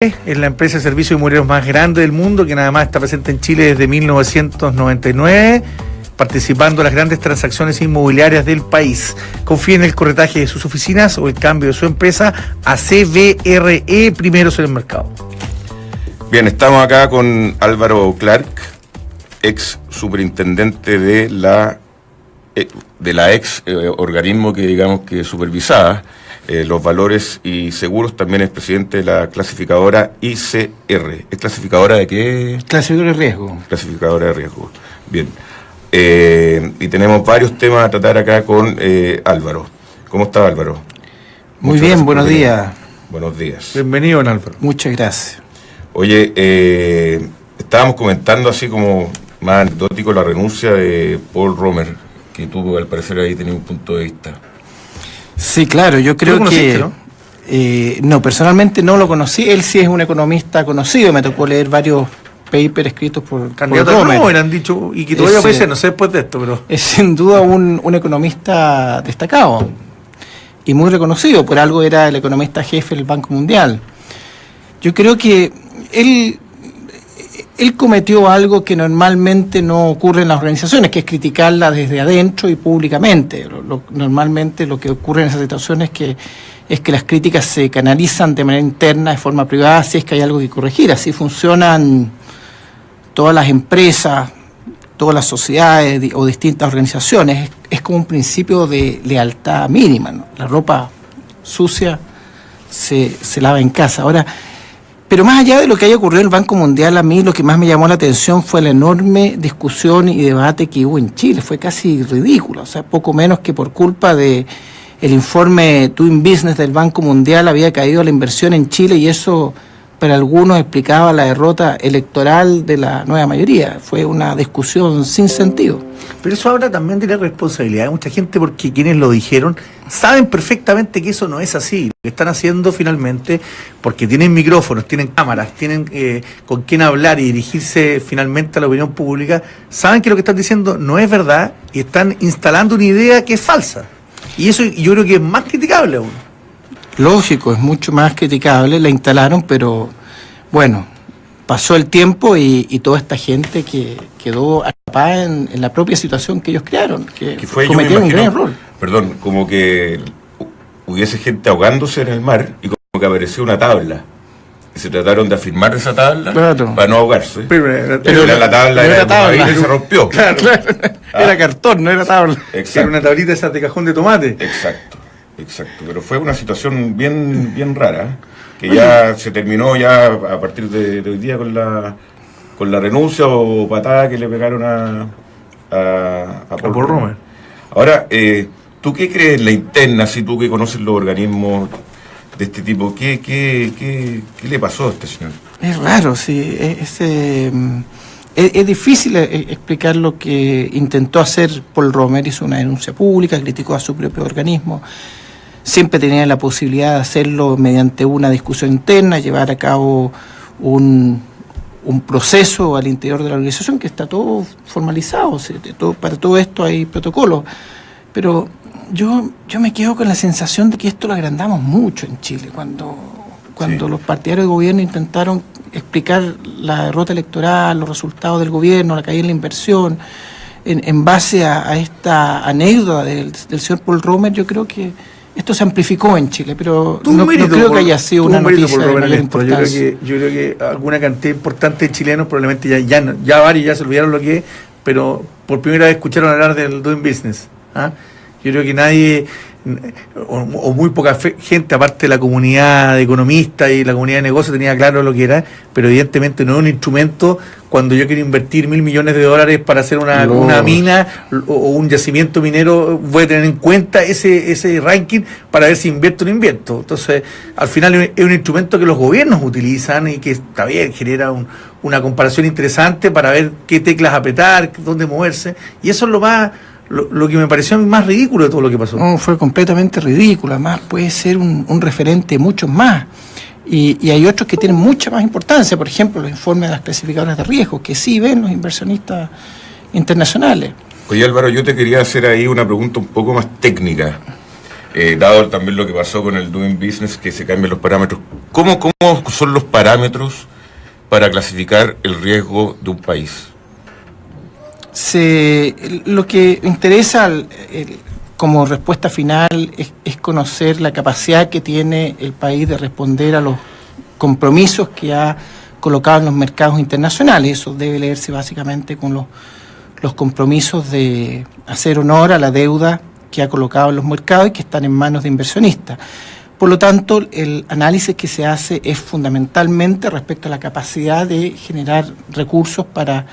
Es la empresa de servicios inmobiliarios más grande del mundo, que nada más está presente en Chile desde 1999, participando en las grandes transacciones inmobiliarias del país. Confíe en el corretaje de sus oficinas o el cambio de su empresa a CBRE, primeros en el mercado. Bien, estamos acá con Álvaro Clark, ex superintendente de la ex organismo que digamos que supervisaba los valores y seguros. También es presidente de la clasificadora ICR. ¿Es clasificadora de qué? Clasificadora de riesgo. Clasificadora de riesgo. Bien. Y tenemos varios temas a tratar acá con Álvaro. ¿Cómo está, Álvaro? Muy bien, buenos días. Buenos días. Bienvenido, don Álvaro. Muchas gracias. Oye, estábamos comentando así como más anecdótico la renuncia de Paul Romer, que tú al parecer ahí tenías un punto de vista. Sí, claro, yo creo que... ¿no? No, personalmente no lo conocí. Él sí es un economista conocido. Me tocó leer varios papers escritos por Candidato Romer. no, eran dicho, y que todavía puede ser, no sé después de esto, pero... Es sin duda un economista destacado y muy reconocido. Por algo era el economista jefe del Banco Mundial. Yo creo que él cometió algo que normalmente no ocurre en las organizaciones, que es criticarla desde adentro y públicamente. Normalmente lo que ocurre en esas situaciones es que las críticas se canalizan de manera interna, de forma privada, si es que hay algo que corregir. Así funcionan todas las empresas, todas las sociedades o distintas organizaciones. Es como un principio de lealtad mínima, ¿no? La ropa sucia se lava en casa. Ahora, pero más allá de lo que haya ocurrido en el Banco Mundial, a mí lo que más me llamó la atención fue la enorme discusión y debate que hubo en Chile. Fue casi ridículo, o sea, poco menos que por culpa de el informe Doing Business del Banco Mundial había caído la inversión en Chile, y eso para algunos explicaba la derrota electoral de la nueva mayoría. Fue una discusión sin sentido. Pero eso ahora también tiene responsabilidad de mucha gente, porque quienes lo dijeron saben perfectamente que eso no es así. Lo que están haciendo finalmente, porque tienen micrófonos, tienen cámaras, tienen con quién hablar y dirigirse finalmente a la opinión pública, saben que lo que están diciendo no es verdad y están instalando una idea que es falsa. Y eso yo creo que es más criticable aún. Lógico, es mucho más criticable, la instalaron, pero bueno, pasó el tiempo y toda esta gente que quedó atrapada en la propia situación que ellos crearon, que cometieron un gran error. Perdón, como que hubiese gente ahogándose en el mar y como que apareció una tabla. Y se trataron de afirmar esa tabla, claro, para no ahogarse. Pero la tabla no era tabla, y se rompió. Claro. Era cartón, no era tabla. Exacto. Era una tablita esa de cajón de tomate. Exacto. Pero fue una situación bien rara, que ya se terminó ya a partir de hoy día con la renuncia o patada que le pegaron a Paul Romer. Ahora, ¿tú qué crees en la interna, si tú que conoces los organismos de este tipo? ¿Qué le pasó a este señor? Es raro, sí. Es difícil explicar lo que intentó hacer Paul Romer. Hizo una denuncia pública, criticó a su propio organismo. Siempre tenía la posibilidad de hacerlo mediante una discusión interna, llevar a cabo un proceso al interior de la organización, que está todo formalizado. ¿Sí? Para todo esto hay protocolos. Pero yo me quedo con la sensación de que esto lo agrandamos mucho en Chile. Cuando sí, los partidarios de gobierno intentaron explicar la derrota electoral, los resultados del gobierno, la caída en la inversión, en base a esta anécdota del señor Paul Romer, yo creo que esto se amplificó en Chile, pero no creo que haya sido una noticia de mayor importancia. Yo creo que alguna cantidad importante de chilenos probablemente ya varios ya se olvidaron lo que es, pero por primera vez escucharon hablar del Doing Business. ¿Ah? Yo creo que nadie, o muy poca gente, aparte de la comunidad de economistas y la comunidad de negocios, tenía claro lo que era, pero evidentemente no es un instrumento cuando yo quiero invertir $1.000 millones para hacer una mina o un yacimiento minero. Voy a tener en cuenta ese ranking para ver si invierto o no invierto. Entonces, al final es un instrumento que los gobiernos utilizan y que está bien, genera una comparación interesante para ver qué teclas apretar, dónde moverse, y eso es lo que me pareció a mí más ridículo de todo lo que pasó. No, fue completamente ridículo. Además puede ser un referente de muchos más. Y hay otros que tienen mucha más importancia. Por ejemplo, los informes de las clasificadoras de riesgo, que sí ven los inversionistas internacionales. Oye, Álvaro, yo te quería hacer ahí una pregunta un poco más técnica. dado también lo que pasó con el Doing Business, que se cambian los parámetros. ¿Cómo son los parámetros para clasificar el riesgo de un país? Lo que interesa como respuesta final es conocer la capacidad que tiene el país de responder a los compromisos que ha colocado en los mercados internacionales. Eso debe leerse básicamente con los compromisos de hacer honor a la deuda que ha colocado en los mercados y que están en manos de inversionistas. Por lo tanto, el análisis que se hace es fundamentalmente respecto a la capacidad de generar recursos para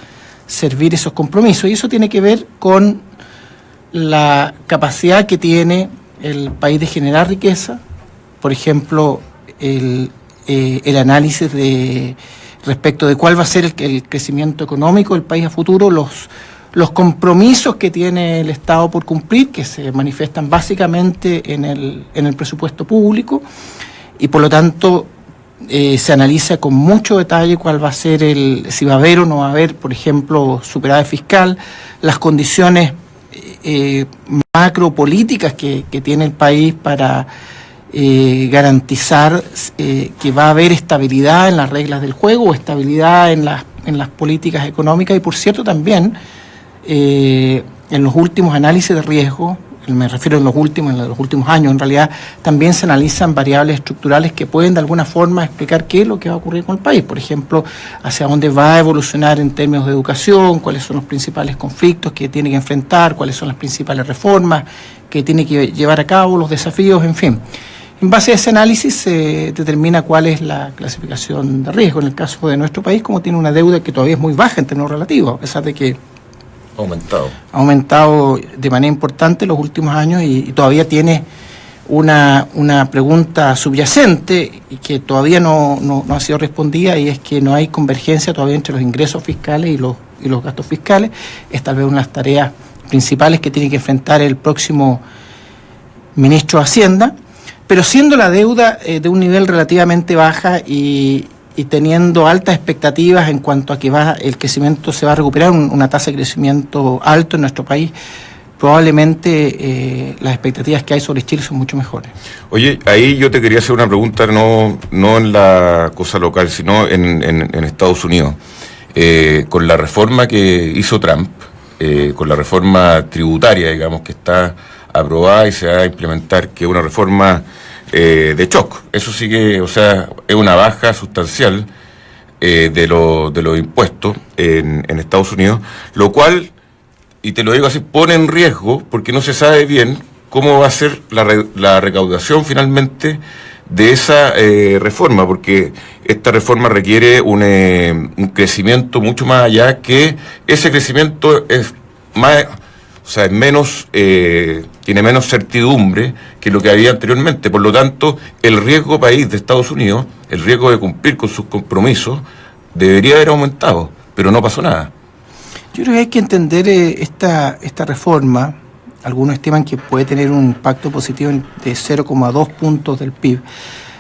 servir esos compromisos. Y eso tiene que ver con la capacidad que tiene el país de generar riqueza. Por ejemplo, el análisis respecto de cuál va a ser el crecimiento económico del país a futuro, los compromisos que tiene el Estado por cumplir, que se manifiestan básicamente en el presupuesto público, y por lo tanto se analiza con mucho detalle cuál va a ser si va a haber o no va a haber, por ejemplo, superávit fiscal, las condiciones macropolíticas que tiene el país para garantizar que va a haber estabilidad en las reglas del juego o estabilidad en las políticas económicas. Y por cierto también en los últimos análisis de riesgo, me refiero en los últimos años, en realidad también se analizan variables estructurales que pueden de alguna forma explicar qué es lo que va a ocurrir con el país. Por ejemplo, hacia dónde va a evolucionar en términos de educación, cuáles son los principales conflictos que tiene que enfrentar, cuáles son las principales reformas que tiene que llevar a cabo, los desafíos, en fin. En base a ese análisis se determina cuál es la clasificación de riesgo. En el caso de nuestro país, como tiene una deuda que todavía es muy baja en términos relativos, a pesar de que ha aumentado de manera importante en los últimos años y todavía tiene una pregunta subyacente y que todavía no ha sido respondida, y es que no hay convergencia todavía entre los ingresos fiscales y los gastos fiscales. Es tal vez una de las tareas principales que tiene que enfrentar el próximo ministro de Hacienda, pero siendo la deuda de un nivel relativamente baja y teniendo altas expectativas en cuanto a que el crecimiento se va a recuperar, una tasa de crecimiento alto en nuestro país, probablemente las expectativas que hay sobre Chile son mucho mejores. Oye, ahí yo te quería hacer una pregunta, no en la cosa local, sino en Estados Unidos. Con la reforma que hizo Trump, con la reforma tributaria, digamos, que está aprobada y se va a implementar, que es una reforma de shock. Eso sí que, o sea, es una baja sustancial de los impuestos en Estados Unidos, lo cual, y te lo digo así, pone en riesgo, porque no se sabe bien cómo va a ser la recaudación finalmente de esa reforma, porque esta reforma requiere un crecimiento mucho más allá, que ese crecimiento es más, o sea, es menos, tiene menos certidumbre que lo que había anteriormente. Por lo tanto, el riesgo país de Estados Unidos, el riesgo de cumplir con sus compromisos, debería haber aumentado, pero no pasó nada. Yo creo que hay que entender esta reforma. Algunos estiman que puede tener un impacto positivo de 0,2 puntos del PIB.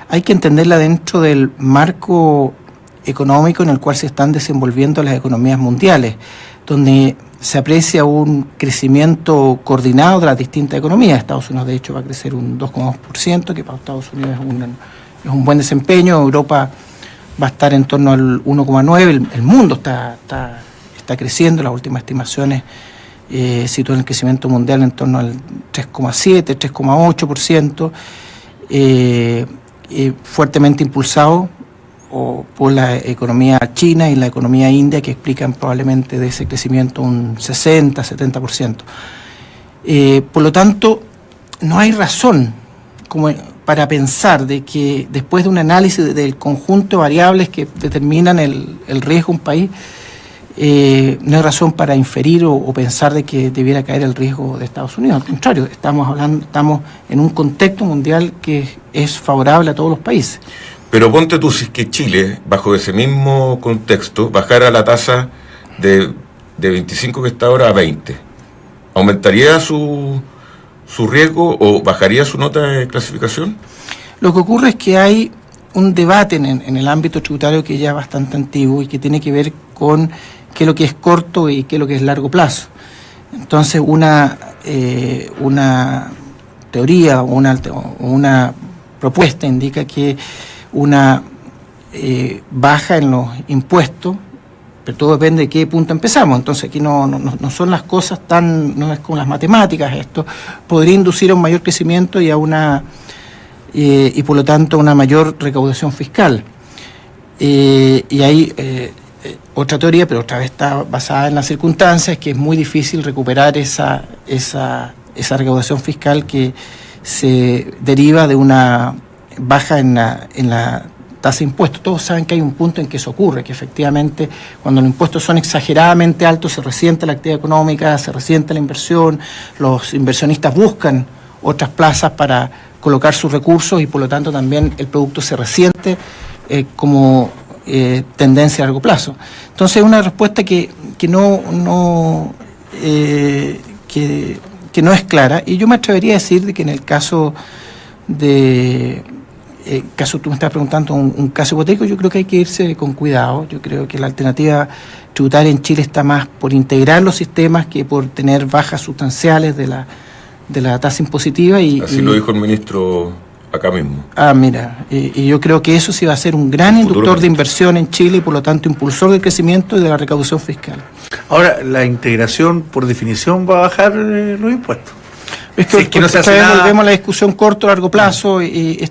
Hay que entenderla dentro del marco económico en el cual se están desenvolviendo las economías mundiales, donde se aprecia un crecimiento coordinado de las distintas economías. Estados Unidos, de hecho, va a crecer un 2,2%, que para Estados Unidos es un buen desempeño. Europa va a estar en torno al 1,9%. El mundo está creciendo. Las últimas estimaciones sitúan el crecimiento mundial en torno al 3,7%, 3,8%, fuertemente impulsado por la economía china y la economía india, que explican probablemente de ese crecimiento un 60, 70%. Por lo tanto, no hay razón para pensar de que después de un análisis del conjunto de variables que determinan el riesgo de un país, no hay razón para inferir o pensar de que debiera caer el riesgo de Estados Unidos. Al contrario, estamos en un contexto mundial que es favorable a todos los países. Pero ponte tú, si es que Chile, bajo ese mismo contexto, bajara la tasa de 25 que está ahora a 20, ¿aumentaría su riesgo o bajaría su nota de clasificación? Lo que ocurre es que hay un debate en el ámbito tributario que ya es bastante antiguo y que tiene que ver con qué es lo que es corto y qué es lo que es largo plazo. Entonces, una teoría o una propuesta indica que una baja en los impuestos, pero todo depende de qué punto empezamos. Entonces aquí no son las cosas no es como las matemáticas esto, podría inducir a un mayor crecimiento y y por lo tanto una mayor recaudación fiscal. Y hay otra teoría, pero otra vez está basada en las circunstancias, que es muy difícil recuperar esa recaudación fiscal que se deriva de una baja en la tasa de impuestos. Todos saben que hay un punto en que eso ocurre, que efectivamente cuando los impuestos son exageradamente altos se resiente la actividad económica, se resiente la inversión, los inversionistas buscan otras plazas para colocar sus recursos y por lo tanto también el producto se resiente como tendencia a largo plazo. Entonces es una respuesta que no es clara, y yo me atrevería a decir de que en el caso tú me estás preguntando un caso hipotético, yo creo que hay que irse con cuidado. Yo creo que la alternativa tributaria en Chile está más por integrar los sistemas que por tener bajas sustanciales de la tasa impositiva. Así lo dijo el ministro acá mismo. Mira, y yo creo que eso sí va a ser un gran inductor de inversión en Chile y por lo tanto impulsor del crecimiento y de la recaudación fiscal. Ahora, la integración por definición va a bajar los impuestos. Es que no se hace nada. Volvemos a la discusión corto o largo plazo, y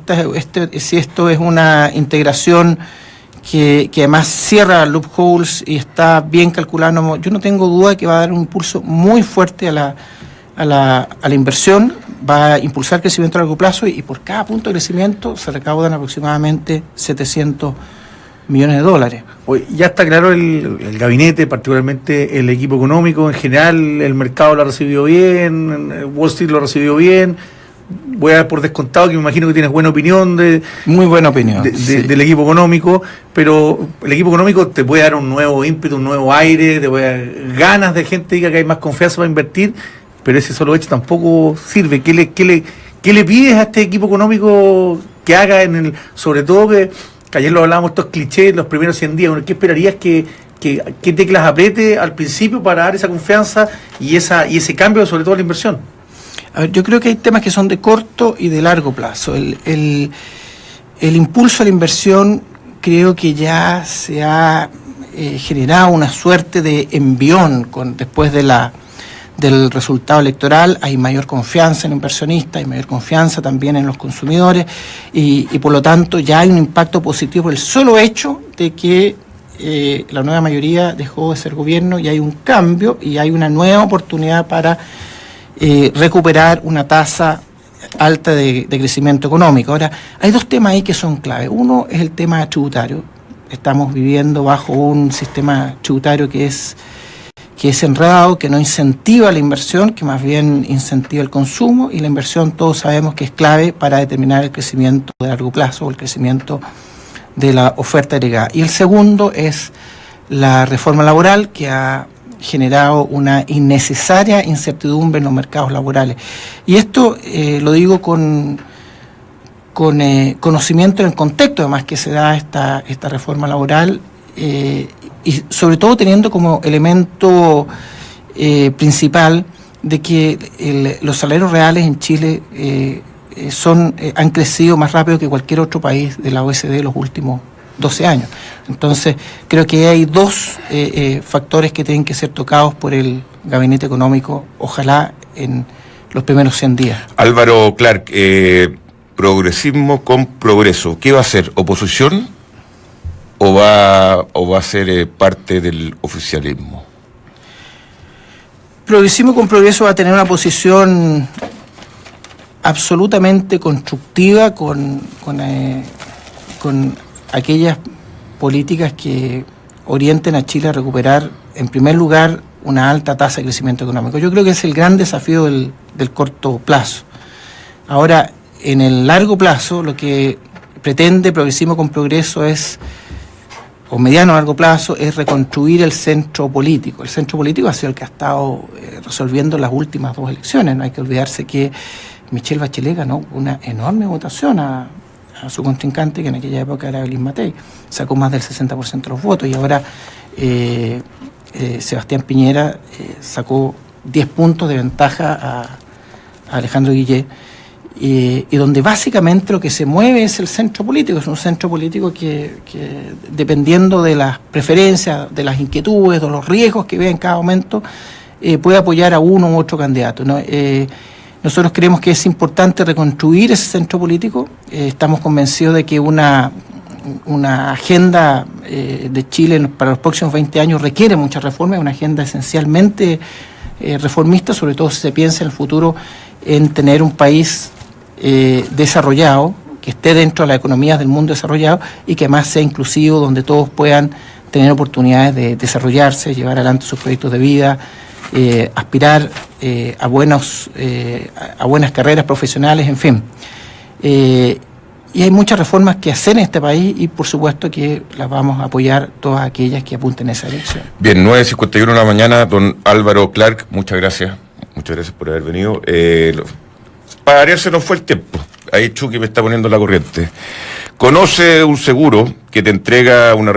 si esto es una integración que además cierra loopholes y está bien calculado, yo no tengo duda de que va a dar un impulso muy fuerte a la inversión, va a impulsar el crecimiento a largo plazo, y por cada punto de crecimiento se recaudan aproximadamente 700 millones de dólares. Oye, ya está claro el gabinete, particularmente el equipo económico, en general el mercado lo ha recibido bien, Wall Street lo ha recibido bien. Voy a dar por descontado que me imagino que tienes buena opinión muy buena opinión sí, del equipo económico, pero el equipo económico te puede dar un nuevo ímpetu, un nuevo aire, te puede dar ganas de gente diga que hay más confianza para invertir, pero ese solo hecho tampoco sirve. ¿Qué le pides a este equipo económico que haga sobre todo que ayer lo hablábamos, estos clichés, los primeros 100 días, ¿qué esperarías que teclas apriete al principio para dar esa confianza y ese cambio, sobre todo en la inversión? A ver, yo creo que hay temas que son de corto y de largo plazo. El impulso a la inversión, creo que ya se ha generado una suerte de envión después del resultado electoral. Hay mayor confianza en el inversionista, hay mayor confianza también en los consumidores, y por lo tanto ya hay un impacto positivo por el solo hecho de que la nueva mayoría dejó de ser gobierno y hay un cambio y hay una nueva oportunidad para recuperar una tasa alta de crecimiento económico. Ahora, hay dos temas ahí que son clave. Uno es el tema tributario. Estamos viviendo bajo un sistema tributario que es enredado, que no incentiva la inversión, que más bien incentiva el consumo, y la inversión todos sabemos que es clave para determinar el crecimiento de largo plazo o el crecimiento de la oferta agregada. Y el segundo es la reforma laboral, que ha generado una innecesaria incertidumbre en los mercados laborales. Y esto lo digo con conocimiento en el contexto además que se da esta reforma laboral, y sobre todo teniendo como elemento principal de que los salarios reales en Chile han crecido más rápido que cualquier otro país de la OECD los últimos 12 años. Entonces, creo que hay dos factores que tienen que ser tocados por el gabinete económico, ojalá en los primeros 100 días. Álvaro Clark, progresismo con progreso, ¿qué va a ser? ¿Oposición o va a ser parte del oficialismo? Progresismo con progreso va a tener una posición absolutamente constructiva con aquellas políticas que orienten a Chile a recuperar, en primer lugar, una alta tasa de crecimiento económico. Yo creo que es el gran desafío del corto plazo. Ahora, en el largo plazo, lo que pretende Progresismo con Progreso o mediano o largo plazo, es reconstruir el centro político. El centro político ha sido el que ha estado resolviendo las últimas dos elecciones. No hay que olvidarse que Michelle Bachelet ganó una enorme votación a su contrincante, que en aquella época era Evelyn Matei, sacó más del 60% de los votos, y ahora Sebastián Piñera sacó 10 puntos de ventaja a Alejandro Guillé, y donde básicamente lo que se mueve es el centro político. Es un centro político que dependiendo de las preferencias, de las inquietudes, de los riesgos que ve en cada momento, puede apoyar a uno u otro candidato, ¿no? Nosotros creemos que es importante reconstruir ese centro político. Estamos convencidos de que una agenda de Chile para los próximos 20 años requiere muchas reformas, una agenda esencialmente reformista, sobre todo si se piensa en el futuro en tener un país desarrollado, que esté dentro de las economías del mundo desarrollado y que además sea inclusivo, donde todos puedan tener oportunidades de desarrollarse, llevar adelante sus proyectos de vida, aspirar a buenas carreras profesionales, en fin. Y hay muchas reformas que hacer en este país y por supuesto que las vamos a apoyar todas aquellas que apunten en esa dirección. Bien, 9:51 de la mañana, don Álvaro Clark, muchas gracias por haber venido. Para variar se nos fue el tiempo, ahí Chucky me está poniendo la corriente. Conoce un seguro que te entrega una